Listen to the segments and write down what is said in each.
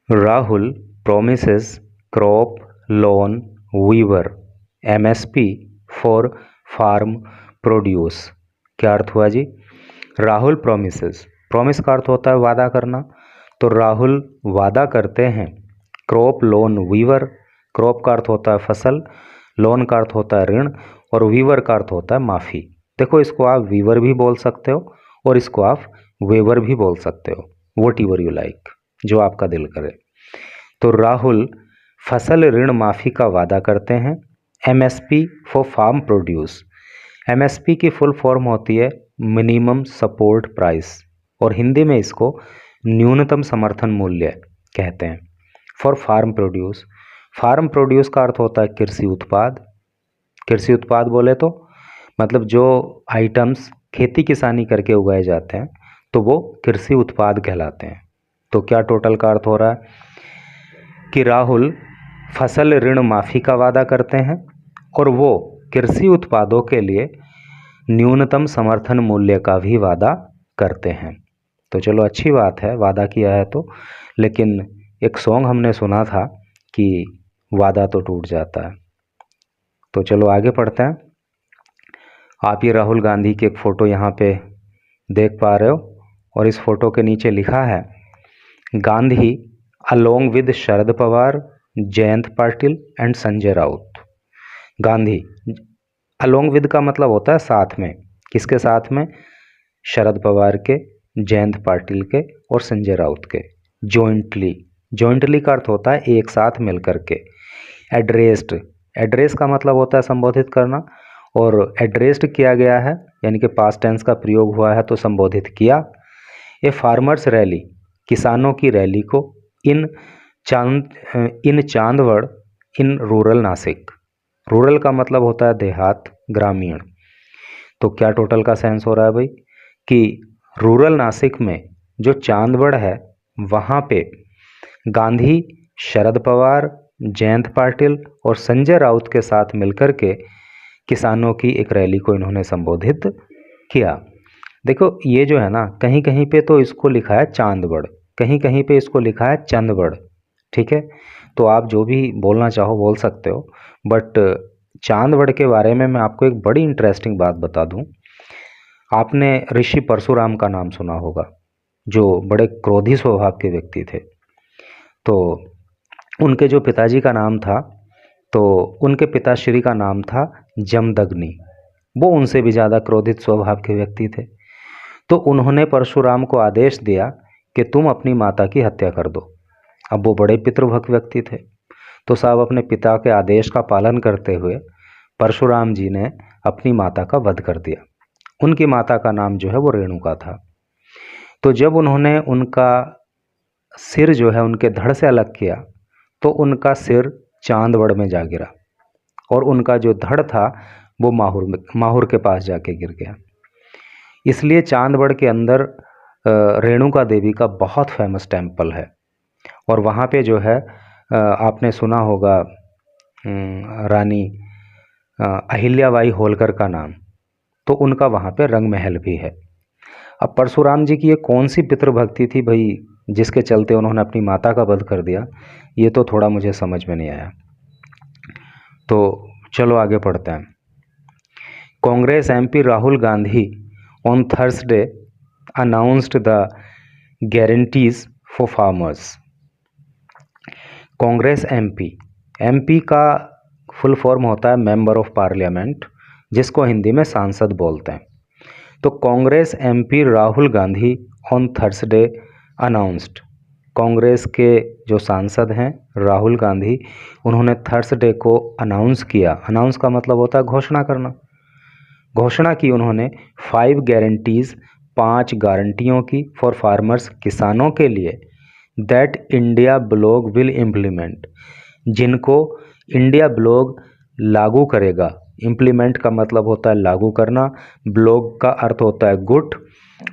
Rahul promises crop loan waiver MSP for farm produce। क्या अर्थ हुआ जी? Rahul promises, promise का अर्थ होता है वादा करना, तो राहुल वादा करते हैं क्रॉप लोन वीवर। क्रॉप का अर्थ होता है फसल, लोन का अर्थ होता है ऋण, और वीवर का अर्थ होता है माफ़ी। देखो, इसको आप वीवर भी बोल सकते हो और इसको आप वेवर भी बोल सकते हो, वॉट एवर यू लाइक, जो आपका दिल करे। तो राहुल फसल ऋण माफ़ी का वादा करते हैं। MSP for farm produce, MSP की फुल फॉर्म होती है मिनिमम सपोर्ट प्राइस, और हिंदी में इसको न्यूनतम समर्थन मूल्य कहते हैं। For farm produce, farm produce का अर्थ होता है कृषि उत्पाद। कृषि उत्पाद बोले तो मतलब जो आइटम्स खेती किसानी करके उगाए जाते हैं तो वो कृषि उत्पाद कहलाते हैं। तो क्या टोटल का अर्थ हो रहा है कि राहुल फसल ऋण माफ़ी का वादा करते हैं और वो कृषि उत्पादों के लिए न्यूनतम समर्थन मूल्य का भी वादा करते हैं। तो चलो, अच्छी बात है, वादा किया है तो। लेकिन एक सॉन्ग हमने सुना था कि वादा तो टूट जाता है। तो चलो आगे पढ़ते हैं। आप ये राहुल गांधी की एक फ़ोटो यहाँ पे देख पा रहे हो, और इस फोटो के नीचे लिखा है Gandhi along with Sharad Pawar, Jayant Patil and Sanjay Raut. Gandhi along with का मतलब होता है साथ में। किसके साथ में? शरद पवार के, जयंत पाटिल के और संजय राउत के। जॉइंटली, जॉइंटली का अर्थ होता है एक साथ मिलकर के। एड्रेस्ड, एड्रेस का मतलब होता है संबोधित करना, और एड्रेस्ड किया गया है यानी कि पास्ट टेंस का प्रयोग हुआ है तो संबोधित किया। ए फार्मर्स रैली, किसानों की रैली को in Chandwad in rural Nashik. Rural का मतलब होता है देहात, ग्रामीण। तो क्या टोटल का सेंस हो रहा है भाई कि रूरल नासिक में जो चांदवड़ है वहाँ पे गांधी, शरद पवार, जयंत पाटिल और संजय राउत के साथ मिलकर के किसानों की एक रैली को इन्होंने संबोधित किया। देखो, ये जो है ना, कहीं कहीं पे तो इसको लिखा है चांदवड़, कहीं कहीं पे इसको लिखा है चंदवड़। ठीक है, तो आप जो भी बोलना चाहो बोल सकते हो, बट चांदवड़ के बारे में मैं आपको एक बड़ी इंटरेस्टिंग बात बता दूं। आपने ऋषि परशुराम का नाम सुना होगा, जो बड़े क्रोधी स्वभाव के व्यक्ति थे। तो उनके जो पिताजी का नाम था, तो उनके पिताश्री का नाम था जमदग्नि। वो उनसे भी ज़्यादा क्रोधित स्वभाव के व्यक्ति थे। तो उन्होंने परशुराम को आदेश दिया कि तुम अपनी माता की हत्या कर दो। अब वो बड़े पितृभक्त व्यक्ति थे, तो साहब अपने पिता के आदेश का पालन करते हुए परशुराम जी ने अपनी माता का वध कर दिया। उनकी माता का नाम जो है वो रेणुका था। तो जब उन्होंने उनका सिर जो है उनके धड़ से अलग किया तो उनका सिर चांदवड़ में जा गिरा, और उनका जो धड़ था वो माहुर के पास जाके गिर गया। इसलिए चांदवड़ के अंदर रेणुका देवी का बहुत फेमस टेम्पल है, और वहाँ पे जो है आपने सुना होगा रानी अहिल्याबाई होलकर का नाम, तो उनका वहाँ पे रंग महल भी है। अब परशुराम जी की ये कौन सी पितृभक्ति थी भाई जिसके चलते उन्होंने अपनी माता का वध कर दिया, ये तो थोड़ा मुझे समझ में नहीं आया। तो चलो आगे पढ़ते हैं। Congress MP Rahul Gandhi on Thursday announced the guarantees for farmers. Congress MP का फुल फॉर्म होता है मेंबर ऑफ पार्लियामेंट, जिसको हिंदी में सांसद बोलते हैं। तो Congress MP Rahul Gandhi on Thursday announced, Congress के जो सांसद हैं राहुल गांधी, उन्होंने थर्सडे को अनाउंस किया। अनाउंस का मतलब होता है घोषणा करना। घोषणा की उन्होंने 5 गारंटीज़, 5 गारंटियों की फॉर फार्मर्स, किसानों के लिए, that India block will implement, जिनको इंडिया ब्लॉक लागू करेगा। इम्प्लीमेंट का मतलब होता है लागू करना, ब्लॉक का अर्थ होता है गुट,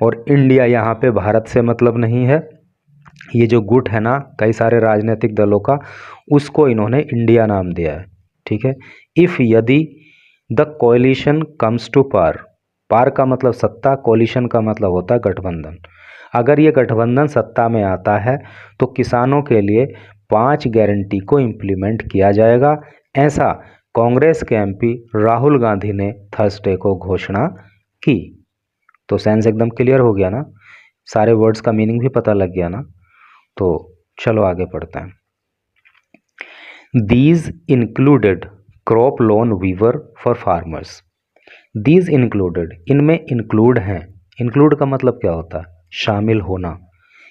और इंडिया यहाँ पे भारत से मतलब नहीं है। ये जो गुट है ना कई सारे राजनीतिक दलों का, उसको इन्होंने इंडिया नाम दिया है। ठीक है। इफ़ यदि the coalition comes to power, power का मतलब सत्ता, कोलिशन का मतलब होता है गठबंधन। अगर ये गठबंधन सत्ता में आता है तो किसानों के लिए 5 गारंटी को इम्प्लीमेंट किया जाएगा, ऐसा कांग्रेस के एमपी राहुल गांधी ने थर्सडे को घोषणा की। तो सेंस एकदम क्लियर हो गया ना, सारे वर्ड्स का मीनिंग भी पता लग गया ना। तो चलो आगे पढ़ते हैं। These included crop loan waiver for farmers. These included, इनमें इंक्लूड हैं। इंक्लूड का मतलब क्या होता है? शामिल होना।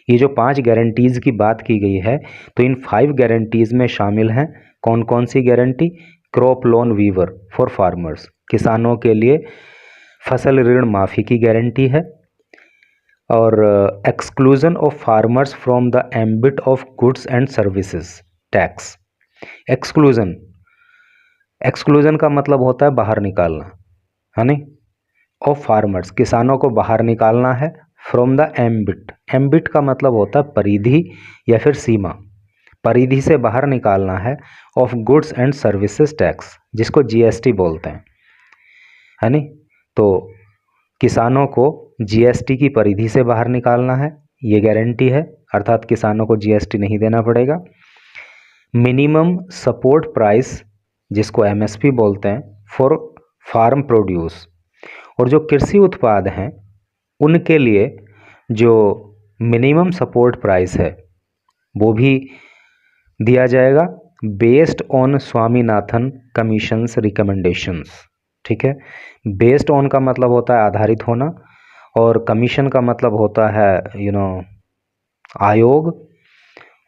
ये जो 5 गारंटीज़ की बात की गई है, तो इन 5 गारंटीज़ में शामिल हैं कौन कौन सी guarantee? Crop loan waiver for farmers, किसानों के लिए फसल ऋण माफ़ी की गारंटी है। और exclusion of farmers from the ambit of goods and services tax. Exclusion, exclusion का मतलब होता है बाहर निकालना, है नहीं? ऑफ फार्मर्स, किसानों को बाहर निकालना है। फ्रॉम द एम्बिट, एम्बिट का मतलब होता है परिधि या फिर सीमा, परिधि से बाहर निकालना है। Of goods and services tax, जिसको जीएसटी बोलते हैं, है नहीं? तो किसानों को जीएसटी की परिधि से बाहर निकालना है, ये गारंटी है, अर्थात किसानों को जीएसटी नहीं देना पड़ेगा। मिनिमम सपोर्ट प्राइस, जिसको एमएसपी बोलते हैं, फॉर फार्म प्रोड्यूस, और जो कृषि उत्पाद हैं उनके लिए जो मिनिमम सपोर्ट प्राइस है वो भी दिया जाएगा, based on Swaminathan commissions recommendations. ठीक है, बेस्ड ऑन का मतलब होता है आधारित होना, और कमीशन का मतलब होता है आयोग,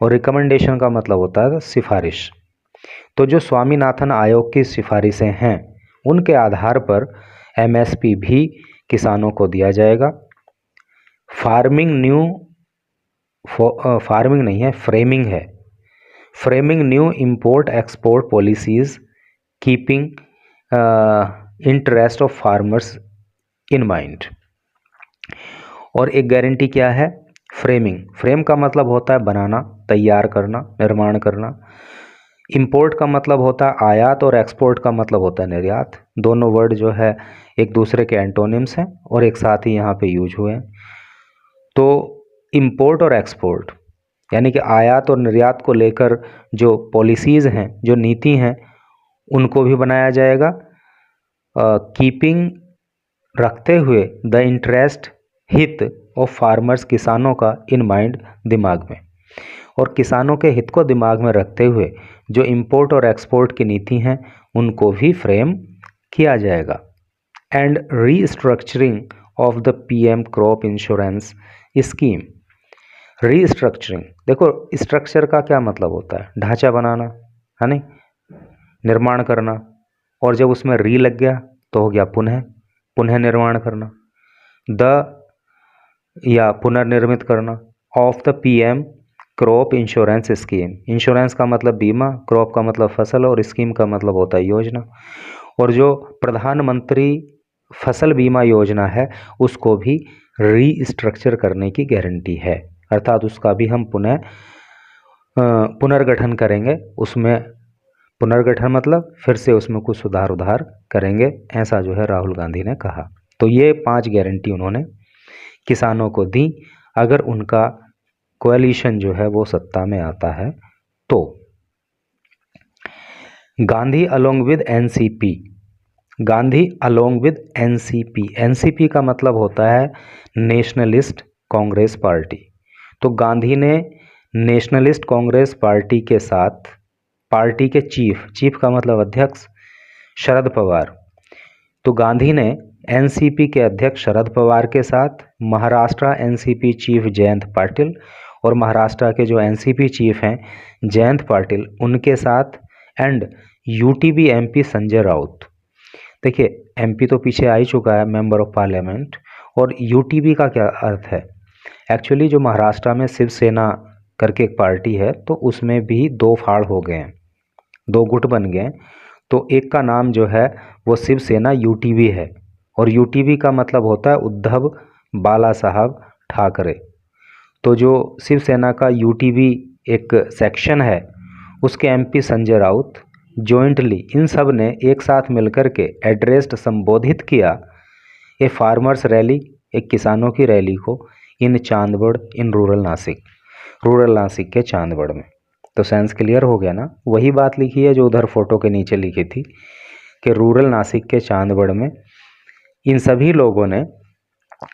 और रिकमेंडेशन का मतलब होता है सिफारिश। तो जो स्वामीनाथन आयोग की सिफारिशें हैं उनके आधार पर एमएसपी भी किसानों को दिया जाएगा। फार्मिंग न्यू, फार्मिंग नहीं है, फ्रेमिंग है। Framing new import export policies keeping interest of farmers in mind. और एक गारंटी क्या है? फ्रेमिंग, फ्रेम का मतलब होता है बनाना, तैयार करना, निर्माण करना। इंपोर्ट का मतलब होता है आयात, और एक्सपोर्ट का मतलब होता है निर्यात। दोनों वर्ड जो है एक दूसरे के एंटोनिम्स हैं और एक साथ ही यहाँ पे यूज हुए हैं। तो इंपोर्ट और एक्सपोर्ट यानी कि आयात और निर्यात को लेकर जो पॉलिसीज़ हैं, जो नीति हैं, उनको भी बनाया जाएगा, कीपिंग, रखते हुए, द इंटरेस्ट, हित ऑफ फार्मर्स, किसानों का, इन माइंड, दिमाग में। और किसानों के हित को दिमाग में रखते हुए जो इंपोर्ट और एक्सपोर्ट की नीति हैं उनको भी फ्रेम किया जाएगा। And restructuring of the PM crop insurance scheme. Restructuring, देखो स्ट्रक्चर का क्या मतलब होता है? ढांचा बनाना, है नहीं? निर्माण करना, और जब उसमें री लग गया तो हो गया पुनः, पुनः निर्माण करना, या पुनर्निर्मित करना। Of the PM crop insurance scheme, insurance का मतलब बीमा, क्रॉप का मतलब फसल, और स्कीम का मतलब होता है योजना। और जो प्रधानमंत्री फसल बीमा योजना है उसको भी रीस्ट्रक्चर करने की गारंटी है, अर्थात उसका भी हम पुनर्गठन करेंगे। उसमें पुनर्गठन मतलब फिर से उसमें कुछ सुधार उधार करेंगे, ऐसा जो है राहुल गांधी ने कहा। तो ये 5 गारंटी उन्होंने किसानों को दी अगर उनका कोएलिशन जो है वो सत्ता में आता है तो। Gandhi along with NCP, Gandhi along with NCP, NCP का मतलब होता है नेशनलिस्ट कांग्रेस पार्टी। तो गांधी ने नेशनलिस्ट कांग्रेस पार्टी के साथ, पार्टी के चीफ का मतलब अध्यक्ष, शरद पवार, तो गांधी ने एनसीपी के अध्यक्ष शरद पवार के साथ, महाराष्ट्र एनसीपी चीफ जयंत पाटिल, और महाराष्ट्र के जो एनसीपी चीफ हैं जयंत पाटिल, उनके साथ, and UTV MP Sanjay Raut. देखिए एमपी तो पीछे आ ही चुका है, मेंबर ऑफ पार्लियामेंट, और यूटीबी का क्या अर्थ है? एक्चुअली जो महाराष्ट्र में शिवसेना करके एक पार्टी है तो उसमें भी 2 फाड़ हो गए हैं, 2 गुट बन गए। तो एक का नाम जो है वो शिवसेना यूटीवी है, और यूटीवी का मतलब होता है उद्धव बाला साहब ठाकरे। तो जो शिवसेना का यूटीवी एक सेक्शन है उसके एमपी संजय राउत जॉइंटली, इन सब ने एक साथ मिलकर के एड्रेस्ड, संबोधित किया ए फार्मर्स रैली, एक किसानों की रैली को in Chandwad in rural Nashik, rural Nashik के चांदवड़ में। तो सेंस क्लियर हो गया ना। वही बात लिखी है जो उधर फोटो के नीचे लिखी थी कि रूरल नासिक के चांदवड़ में इन सभी लोगों ने,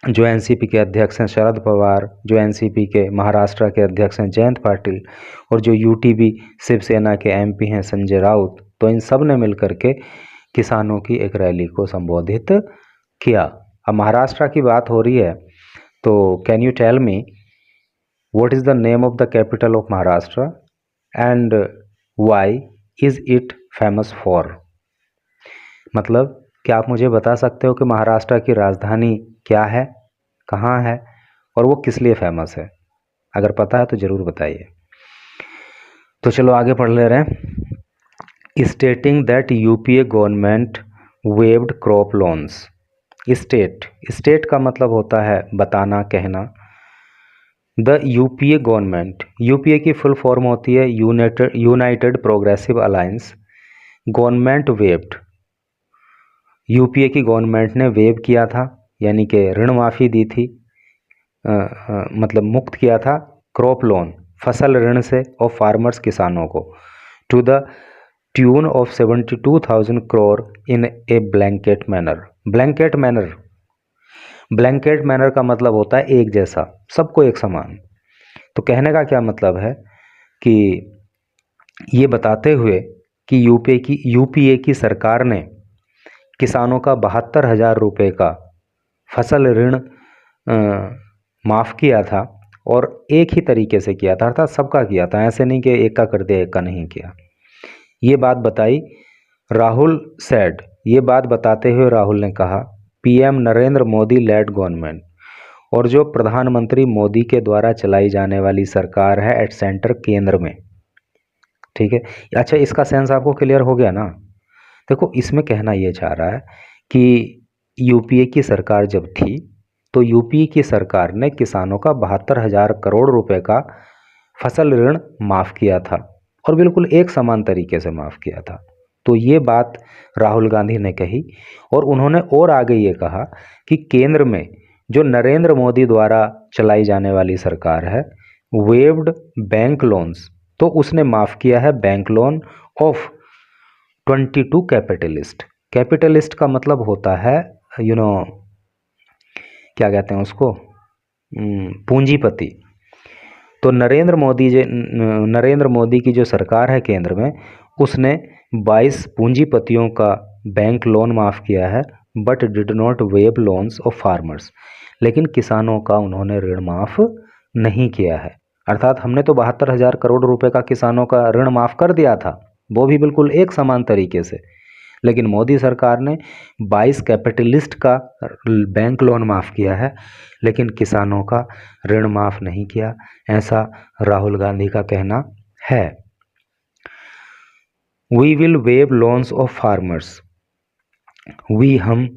जो एनसीपी के अध्यक्ष हैं शरद पवार, जो एनसीपी के महाराष्ट्र के अध्यक्ष हैं जयंत पाटिल, और जो यूटीबी शिवसेना के एमपी हैं संजय राउत, तो इन सब ने मिलकर के किसानों की एक रैली को संबोधित किया। अब महाराष्ट्र की बात हो रही है, तो can you tell me what is the name of the capital of Maharashtra and why is it famous for. मतलब क्या आप मुझे बता सकते हो कि महाराष्ट्र की राजधानी क्या है, कहाँ है, और वो किस लिए फेमस है? अगर पता है तो ज़रूर बताइए। तो चलो आगे पढ़ ले रहे हैं। Stating that UPA government waived crop loans. State का मतलब होता है बताना, कहना। द यूपीए गवर्नमेंट, यूपीए की फुल फॉर्म होती है United progressive alliance. Government waived, UPA की गवर्नमेंट ने वेव किया था, यानी कि ऋण माफ़ी दी थी, मतलब मुक्त किया था क्रॉप लोन, फसल ऋण से, और फार्मर्स किसानों को, to the tune of 72,000 crore in a blanket manner. Blanket manner, blanket manner का मतलब होता है एक जैसा, सबको एक समान। तो कहने का क्या मतलब है कि ये बताते हुए कि यूपीए की सरकार ने किसानों का 72,000 रुपये का फसल ऋण माफ़ किया था, और एक ही तरीके से किया था, अर्थात सबका किया था, ऐसे नहीं कि एक का कर दिया एक का नहीं किया। ये बात बताई राहुल सेड, ये बात बताते हुए राहुल ने कहा PM Narendra Modi lead government, और जो प्रधानमंत्री मोदी के द्वारा चलाई जाने वाली सरकार है एट सेंटर, केंद्र में। ठीक है, अच्छा इसका सेंस आपको क्लियर हो गया ना। देखो इसमें कहना ये चाह रहा है कि यूपीए की सरकार जब थी तो यूपीए की सरकार ने किसानों का 72,000 करोड़ रुपए का फसल ऋण माफ़ किया था, और बिल्कुल एक समान तरीके से माफ़ किया था। तो ये बात राहुल गांधी ने कही, और उन्होंने और आगे ये कहा कि केंद्र में जो नरेंद्र मोदी द्वारा चलाई जाने वाली सरकार है, वेव्ड बैंक लोन्स, तो उसने माफ़ किया है bank loan of 22 capitalist. Capitalist का मतलब होता है क्या कहते हैं उसको, पूंजीपति। तो नरेंद्र मोदी की जो सरकार है केंद्र में, उसने 22 पूंजीपतियों का बैंक लोन माफ़ किया है, but did not wave loans of farmers. लेकिन किसानों का उन्होंने ऋण माफ़ नहीं किया है। अर्थात हमने तो 72,000 करोड़ रुपए का किसानों का ऋण माफ़ कर दिया था, वो भी बिल्कुल एक समान तरीके से, लेकिन मोदी सरकार ने 22 कैपिटलिस्ट का बैंक लोन माफ़ किया है, लेकिन किसानों का ऋण माफ़ नहीं किया, ऐसा राहुल गांधी का कहना है। We will waive loans of farmers, हम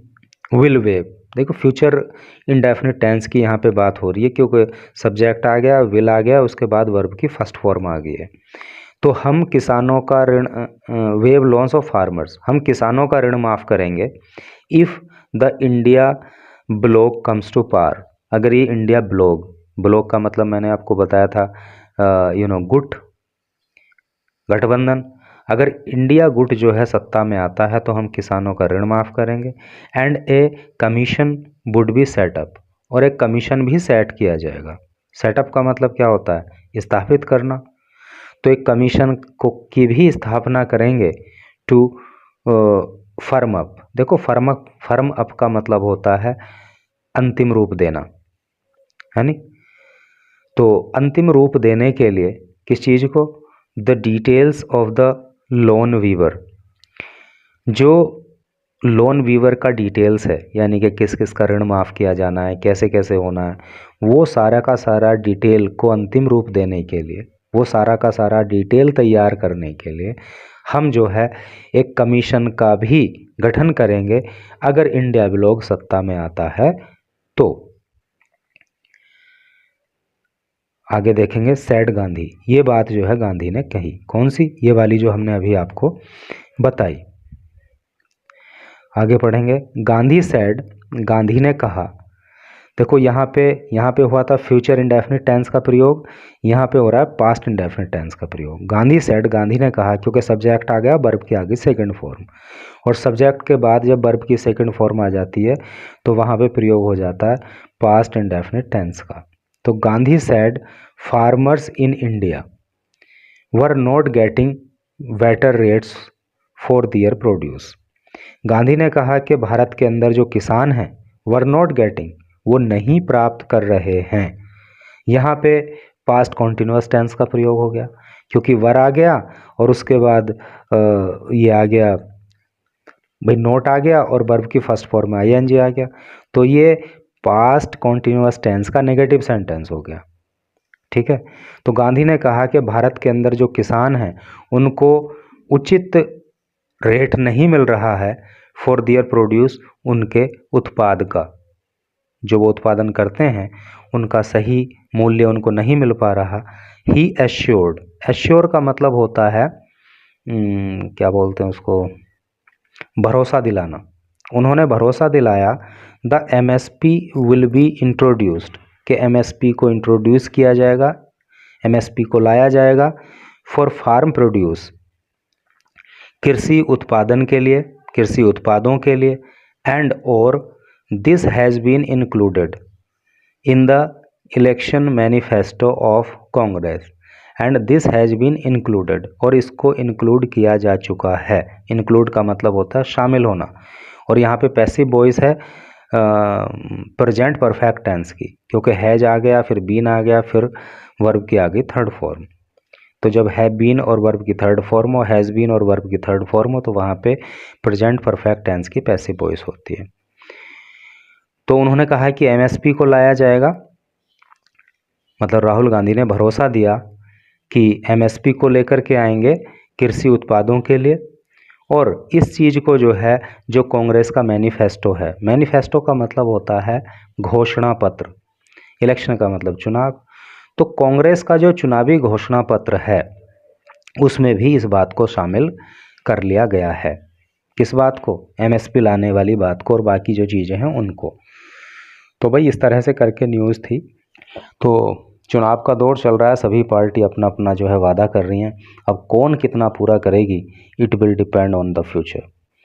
विल वेव, देखो फ्यूचर इंडेफिनिट टेंस की यहाँ पे बात हो रही है, क्योंकि सब्जेक्ट आ गया, विल आ गया, उसके बाद वर्ब की फर्स्ट फॉर्म आ गई है। तो हम किसानों का ऋण, वेव लोन्स ऑफ फार्मर्स, हम किसानों का ऋण माफ़ करेंगे if the India bloc comes to power. अगर ये इंडिया ब्लॉक का मतलब मैंने आपको बताया था गुट, गठबंधन, अगर इंडिया गुट जो है सत्ता में आता है तो हम किसानों का ऋण माफ़ करेंगे। And a commission would be set up, और एक कमीशन भी सेट किया जाएगा। सेटअप का मतलब क्या होता है, स्थापित करना। तो एक कमीशन की भी स्थापना करेंगे टू फर्म अप। देखो फर्म अप का मतलब होता है अंतिम रूप देना, है नी। तो अंतिम रूप देने के लिए किस चीज़ को, the details of the loan waiver, जो लोन वीवर का डिटेल्स है, यानी कि किस किस का ऋण माफ़ किया जाना है, कैसे कैसे होना है, वो सारा का सारा डिटेल को अंतिम रूप देने के लिए, वो सारा का सारा डिटेल तैयार करने के लिए हम जो है एक कमीशन का भी गठन करेंगे अगर इंडिया ब्लॉक सत्ता में आता है तो। आगे देखेंगे सैड गांधी, ये बात जो है गांधी ने कही, कौन सी, ये वाली जो हमने अभी आपको बताई। आगे पढ़ेंगे, गांधी सैड, गांधी ने कहा देखो यहाँ पे हुआ था फ्यूचर इंडेफिनिट टेंस का प्रयोग, यहाँ पे हो रहा है पास्ट इंडेफिनिट टेंस का प्रयोग। गांधी सेड, गांधी ने कहा, क्योंकि सब्जेक्ट आ गया वर्ब के आगे सेकंड फॉर्म, और सब्जेक्ट के बाद जब वर्ब की सेकंड फॉर्म आ जाती है तो वहाँ पे प्रयोग हो जाता है पास्ट इंडेफिनिट टेंस का। तो Gandhi said farmers in India were not getting better rates for their produce. Gandhi ने कहा कि भारत के अंदर जो किसान हैं वर नॉट गेटिंग, वो नहीं प्राप्त कर रहे हैं। यहाँ पे पास्ट कॉन्टिन्यूअस टेंस का प्रयोग हो गया, क्योंकि वर आ गया और उसके बाद ये आ गया भाई नोट आ गया और वर्ब की फर्स्ट फॉर्म में आईएनजी आ गया, तो ये पास्ट कॉन्टिन्यूअस टेंस का नेगेटिव सेंटेंस हो गया। ठीक है, तो गांधी ने कहा कि भारत के अंदर जो किसान हैं उनको उचित रेट नहीं मिल रहा है फॉर दियर प्रोड्यूस, उनके उत्पाद का, जो वो उत्पादन करते हैं उनका सही मूल्य उनको नहीं मिल पा रहा। ही एश्योर्ड, एश्योर का मतलब होता है क्या बोलते हैं उसको, भरोसा दिलाना। उन्होंने भरोसा दिलाया the MSP will be introduced, कि एमएसपी को इंट्रोड्यूस किया जाएगा, एमएसपी को लाया जाएगा फॉर फार्म प्रोड्यूस, कृषि उत्पादन के लिए, कृषि उत्पादों के लिए, एंड और this has been included in the election manifesto of Congress, and this has been included, और इसको इंक्लूड किया जा चुका है। इंक्लूड का मतलब होता है शामिल होना, और यहाँ पे पैसिव वॉइस है प्रेजेंट परफेक्ट टेंस की, क्योंकि हैज आ गया, फिर बीन आ गया, फिर वर्ब की आ गई थर्ड फॉर्म। तो जब है बीन और वर्ब की थर्ड फॉर्म हो, हैज़ बीन और वर्ब की थर्ड फॉर्म हो, तो वहाँ पे प्रेजेंट परफेक्ट टेंस की पैसिव वॉइस होती है। तो उन्होंने कहा कि एमएसपी को लाया जाएगा, मतलब राहुल गांधी ने भरोसा दिया कि एमएसपी को लेकर के आएंगे कृषि उत्पादों के लिए, और इस चीज़ को जो है, जो कांग्रेस का मैनिफेस्टो है, मैनिफेस्टो का मतलब होता है घोषणा पत्र, इलेक्शन का मतलब चुनाव, तो कांग्रेस का जो चुनावी घोषणा पत्र है उसमें भी इस बात को शामिल कर लिया गया है। किस बात को? एमएसपी लाने वाली बात को और बाकी जो चीज़ें हैं उनको। तो भाई इस तरह से करके न्यूज़ थी। तो चुनाव का दौर चल रहा है, सभी पार्टी अपना अपना जो है वादा कर रही हैं, अब कौन कितना पूरा करेगी, it will depend on the future.